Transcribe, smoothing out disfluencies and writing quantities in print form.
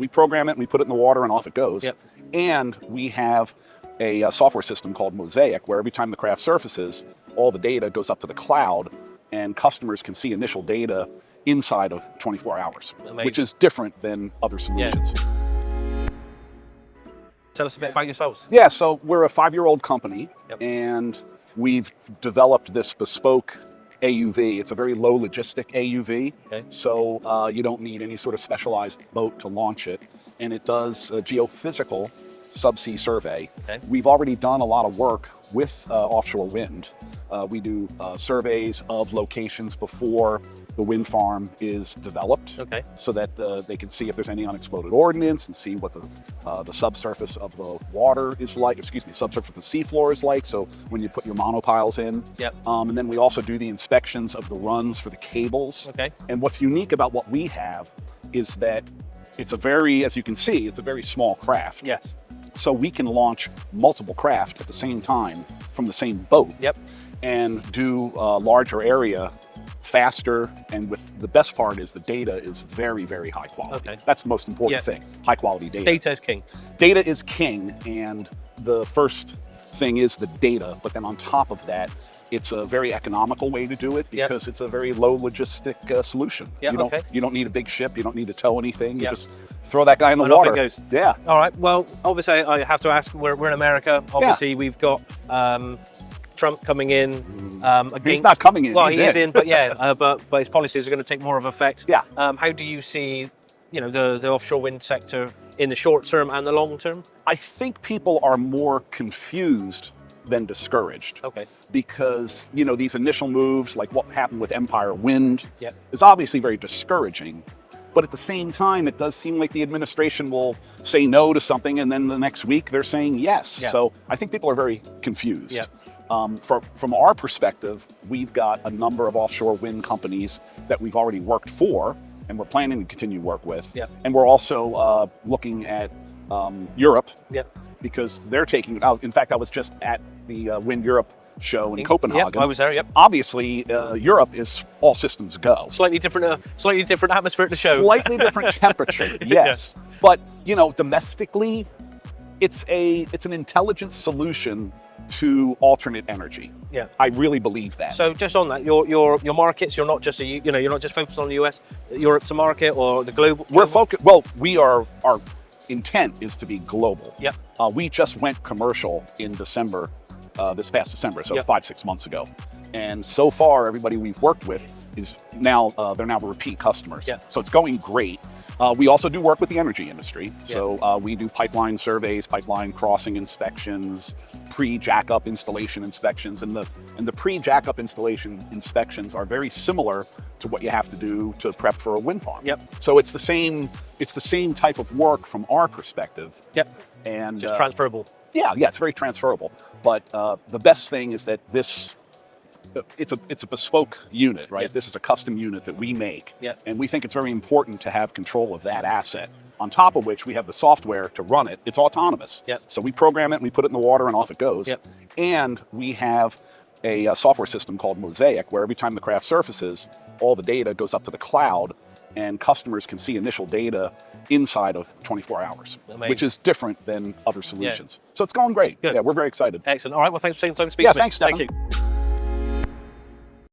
We program it and we put it in the water and off it goes. Yep. And we have a software system called Mosaic, where every time the craft surfaces, all the data goes up to the cloud, and customers can see initial data inside of 24 hours, Amazing. which is different than other solutions. Yeah. Tell us a bit about yourselves. Yeah, so we're a 5-year-old company, Yep. and we've developed this bespoke AUV. It's a very low logistic AUV, Okay. so you don't need any sort of specialized boat to launch it, and it does a geophysical subsea survey. Okay. We've already done a lot of work with offshore wind. We do surveys of locations before the wind farm is developed, Okay. so that they can see if there's any unexploded ordnance and see what the subsurface of the water is like, subsurface of the seafloor is like, so when you put your monopiles in. Yep. And then we also do the inspections of the runs for the cables. Okay. And what's unique about what we have is that it's a very, as you can see, it's a very small craft. Yes. So we can launch multiple craft at the same time from the same boat. Yep. And do a larger area faster, and with the best part is the data is very, very high quality. Okay. That's the most important Yeah. thing, high quality data. Data is king. Data is king, and the first thing is the data, but then on top of that, it's a very economical way to do it because it's a very low logistic solution. Yeah, You don't need a big ship, you don't need to tow anything, you Yep. just throw that guy in the And off water. it goes. Yeah. All right. Well, obviously, I have to ask. We're in America. Obviously, we've got Trump coming in. Against, He's not coming in. Well, he's he is in, but yeah, but his policies are going to take more of effect. Yeah. How do you see, the offshore wind sector in the short term and the long term? I think people are more confused than discouraged. Okay. Because, these initial moves, like what happened with Empire Wind, Yep. is obviously very discouraging. But at the same time, it does seem like the administration will say no to something, and then the next week they're saying yes. Yeah. So I think people are very confused. Yeah. From our perspective, we've got a number of offshore wind companies that we've already worked for, and we're planning to continue to work with. Yeah. And we're also looking at Europe, Yeah. because they're taking it out. In fact, I was just at the Wind Europe show in Copenhagen. Yeah, I was there. Yep. Obviously, Europe is all systems go. Slightly different atmosphere at the show. Slightly different temperature, yes. But domestically, it's an intelligent solution to alternate energy. Yeah. I really believe that. So just on that, your markets, you're not just you're not just focused on the US, Europe to market or the global. We're focused. Well, our intent is to be global. Yep. We just went commercial in December, this past December, so Yep. 5-6 months ago. And so far, everybody we've worked with is now, they're now repeat customers. Yep. So it's going great. We also do work with the energy industry. So we do pipeline surveys, pipeline crossing inspections, pre-jackup installation inspections, and the pre-jackup installation inspections are very similar to what you have to do to prep for a wind farm. Yep. So it's the same type of work from our perspective. Yep. And Just transferable. Yeah, it's very transferable. But the best thing is that it's a bespoke unit, right? Yep. This is a custom unit that we make. Yep. And we think it's very important to have control of that asset. On top of which we have the software to run it. It's autonomous. Yep. So we program it and we put it in the water and off it goes. Yep. And we have a software system called Mosaic, where every time the craft surfaces, all the data goes up to the cloud, and customers can see initial data inside of 24 hours, Amazing. which is different than other solutions. So it's going great. Good. Yeah, we're very excited. Excellent. All right. Well, thanks for taking the time to speak Yeah, to me. thanks, Stefann. Thank you.